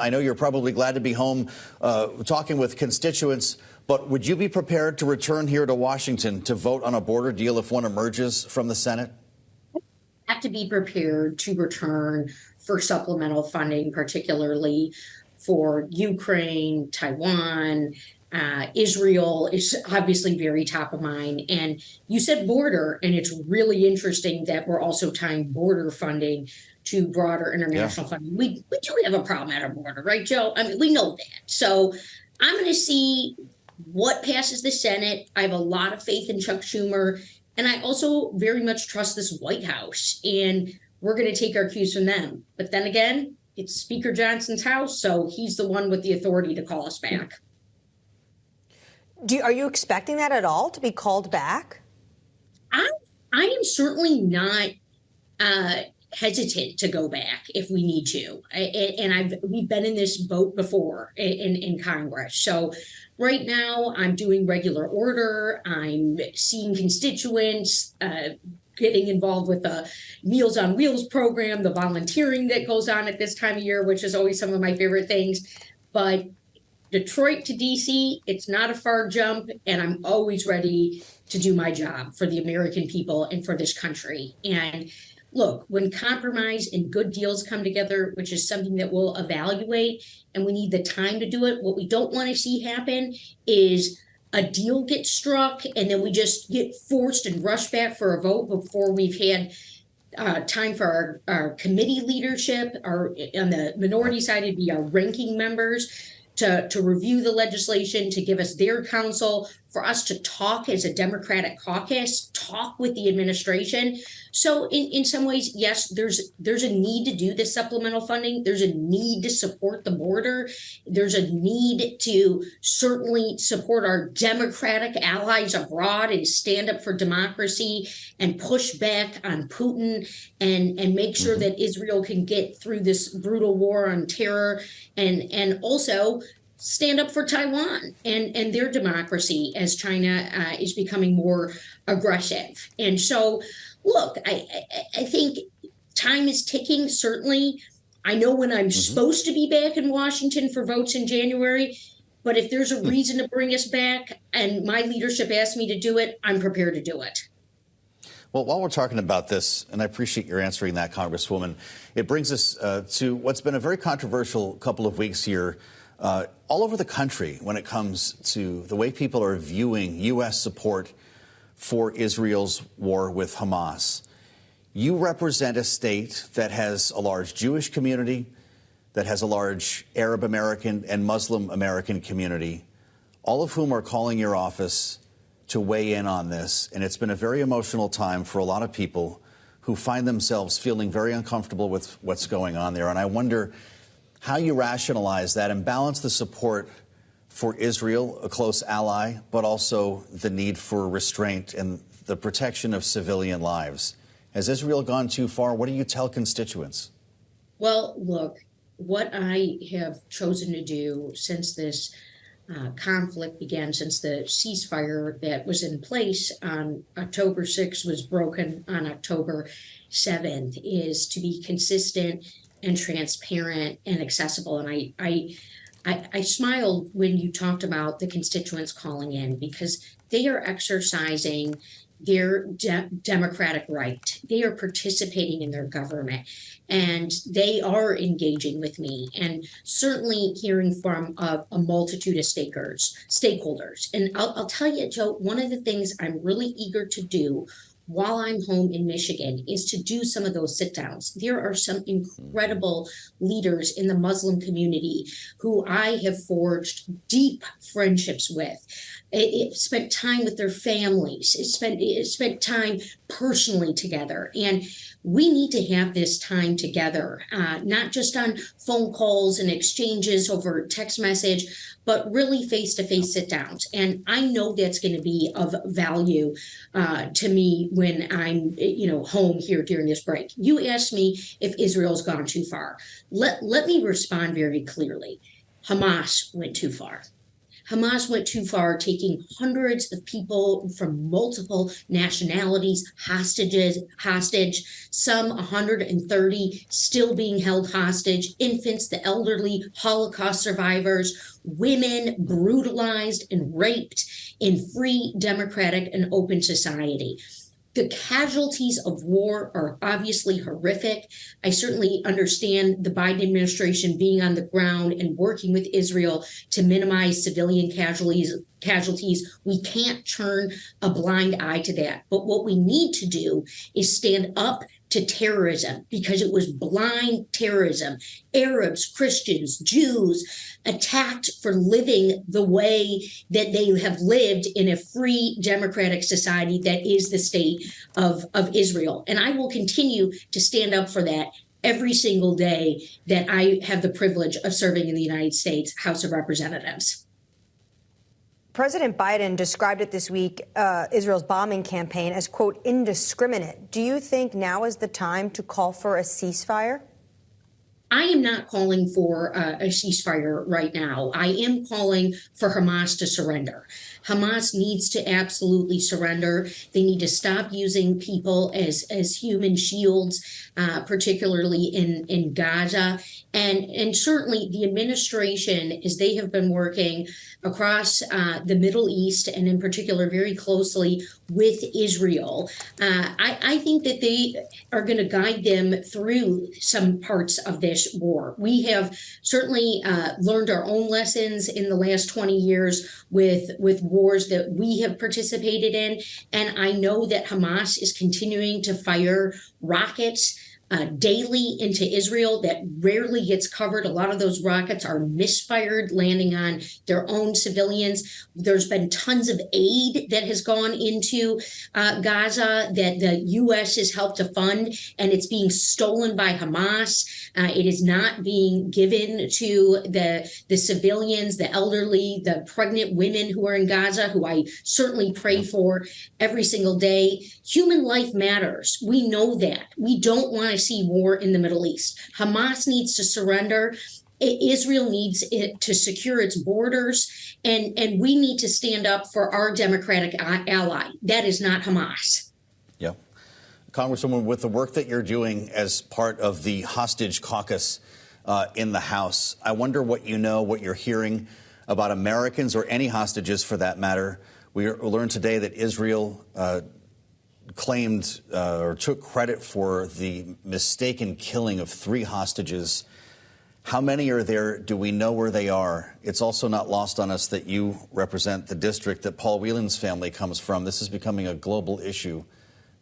I know you're probably glad to be home talking with constituents, but would you be prepared to return here to Washington to vote on a border deal if one emerges from the Senate? Have to be prepared to return for supplemental funding, particularly for Ukraine, Taiwan. Israel is obviously very top of mind. And you said border, and it's really interesting that we're also tying border funding to broader international funding. We do have a problem at our border, right, Joe? I mean, we know that. So I'm going to see what passes the Senate. I have a lot of faith in Chuck Schumer, and I also very much trust this White House, and we're going to take our cues from them. But then again, it's Speaker Johnson's house, so he's the one with the authority to call us back. Are you expecting that at all, to be called back? I am certainly not hesitant to go back if we need to. And we've been in this boat before in Congress. So right now I'm doing regular order. I'm seeing constituents, getting involved with the Meals on Wheels program, the volunteering that goes on at this time of year, which is always some of my favorite things. But Detroit to DC, it's not a far jump, and I'm always ready to do my job for the American people and for this country. And look, when compromise and good deals come together, which is something that we'll evaluate, and we need the time to do it, what we don't want to see happen is a deal get struck and then we just get forced and rushed back for a vote before we've had time for our committee leadership, or on the minority side, it'd be our ranking members, to review the legislation, to give us their counsel, for us to talk as a Democratic caucus, talk with the administration. So in some ways, yes, there's a need to do this supplemental funding. There's a need to support the border. There's a need to certainly support our Democratic allies abroad and stand up for democracy and push back on Putin and make sure that Israel can get through this brutal war on terror, and also stand up for Taiwan and their democracy as China is becoming more aggressive. And so, look, I think time is ticking, certainly. I know when I'm supposed to be back in Washington for votes in January, but if there's a reason to bring us back and my leadership asks me to do it, I'm prepared to do it. Well, while we're talking about this, and I appreciate your answering that, Congresswoman, it brings us to what's been a very controversial couple of weeks here all over the country when it comes to the way people are viewing U.S. support for Israel's war with Hamas. You represent a state that has a large Jewish community, that has a large Arab American and Muslim American community, all of whom are calling your office to weigh in on this. And it's been a very emotional time for a lot of people who find themselves feeling very uncomfortable with what's going on there. And I wonder how you rationalize that and balance the support for Israel, a close ally, but also the need for restraint and the protection of civilian lives. Has Israel gone too far? What do you tell constituents? Well, look, what I have chosen to do since this conflict began, since the ceasefire that was in place on October 6th was broken on October 7th, is to be consistent and transparent and accessible. And I smiled when you talked about the constituents calling in, because they are exercising their democratic right. They are participating in their government, and they are engaging with me, and certainly hearing from a multitude of stakeholders. And I'll tell you, Joe, one of the things I'm really eager to do while I'm home in Michigan is to do some of those sit downs. There are some incredible leaders in the Muslim community who I have forged deep friendships with. It spent time with their families. It spent time personally together. And we need to have this time together, not just on phone calls and exchanges over text message, but really face-to-face sit-downs. And I know that's going to be of value to me when I'm, home here during this break. You asked me if Israel's gone too far. Let me respond very clearly. Hamas went too far. Hamas went too far, taking hundreds of people from multiple nationalities hostage, some 130 still being held hostage, infants, the elderly, Holocaust survivors, women brutalized and raped in free, democratic, and open society. The casualties of war are obviously horrific. I certainly understand the Biden administration being on the ground and working with Israel to minimize civilian casualties. We can't turn a blind eye to that. But what we need to do is stand up to terrorism, because it was blind terrorism. Arabs, Christians, Jews attacked for living the way that they have lived in a free democratic society that is the state of Israel. And I will continue to stand up for that every single day that I have the privilege of serving in the United States House of Representatives. President Biden described it this week, Israel's bombing campaign, as, quote, indiscriminate. Do you think now is the time to call for a ceasefire? I am not calling for a ceasefire right now. I am calling for Hamas to surrender. Hamas needs to absolutely surrender. They need to stop using people as human shields, particularly in Gaza. And certainly the administration, as they have been working across the Middle East, and in particular very closely with Israel, I think that they are going to guide them through some parts of this war. We have certainly learned our own lessons in the last 20 years with wars that we have participated in. And I know that Hamas is continuing to fire rockets daily into Israel that rarely gets covered. A lot of those rockets are misfired, landing on their own civilians. There's been tons of aid that has gone into Gaza that the U.S. has helped to fund, and it's being stolen by Hamas. It is not being given to the civilians, the elderly, the pregnant women who are in Gaza, who I certainly pray for every single day. Human life matters. We know that. We don't want to see war in the Middle East. Hamas needs to surrender. Israel needs it to secure its borders, and we need to stand up for our democratic ally. That is not Hamas. Yeah. Congresswoman, with the work that you're doing as part of the hostage caucus in the House, I wonder what you know, what you're hearing about Americans or any hostages for that matter. We learned today that Israel claimed or took credit for the mistaken killing of 3 hostages. How many are there? Do we know where they are? It's also not lost on us that you represent the district that Paul Whelan's family comes from. This is becoming a global issue,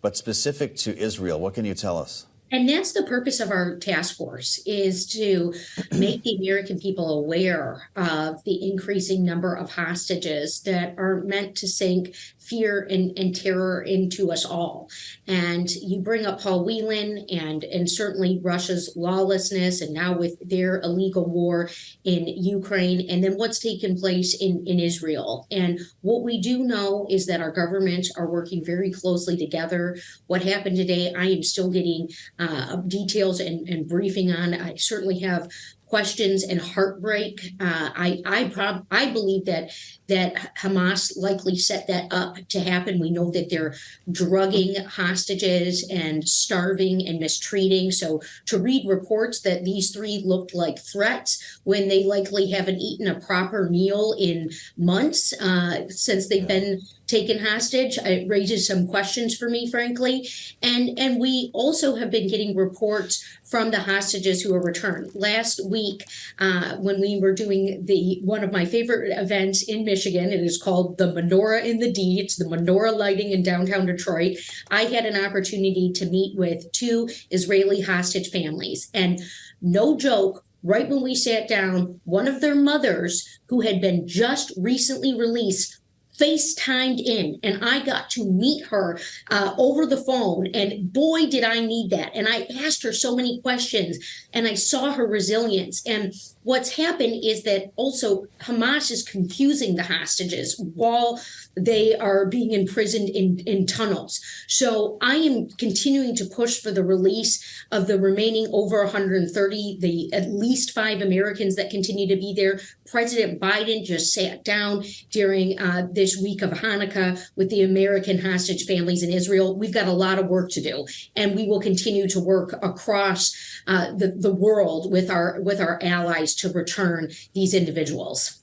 but specific to Israel. What can you tell us? And that's the purpose of our task force, is to make the American people aware of the increasing number of hostages that are meant to sink fear and terror into us all. And you bring up Paul Whelan and certainly Russia's lawlessness, and now with their illegal war in Ukraine, and then what's taken place in Israel. And what we do know is that our governments are working very closely together. What happened today, I am still getting details and briefing on. I certainly have questions and heartbreak. I believe that Hamas likely set that up to happen. We know that they're drugging hostages and starving and mistreating. So to read reports that these 3 looked like threats when they likely haven't eaten a proper meal in months since they've been taken hostage, it raises some questions for me, frankly. And we also have been getting reports from the hostages who are returned. Last week, when we were doing one of my favorite events in Michigan, it is called the Menorah in the D. It's the menorah lighting in downtown Detroit. I had an opportunity to meet with 2 Israeli hostage families. And no joke, right when we sat down, one of their mothers, who had been just recently released FaceTimed in, and I got to meet her over the phone. And boy, did I need that. And I asked her so many questions, and I saw her resilience. And what's happened is that also Hamas is confusing the hostages while they are being imprisoned in tunnels. So I am continuing to push for the release of the remaining over 130, the at least 5 Americans that continue to be there. President Biden just sat down during this week of Hanukkah with the American hostage families in Israel. We've got a lot of work to do, and we will continue to work across the world with our allies to return these individuals.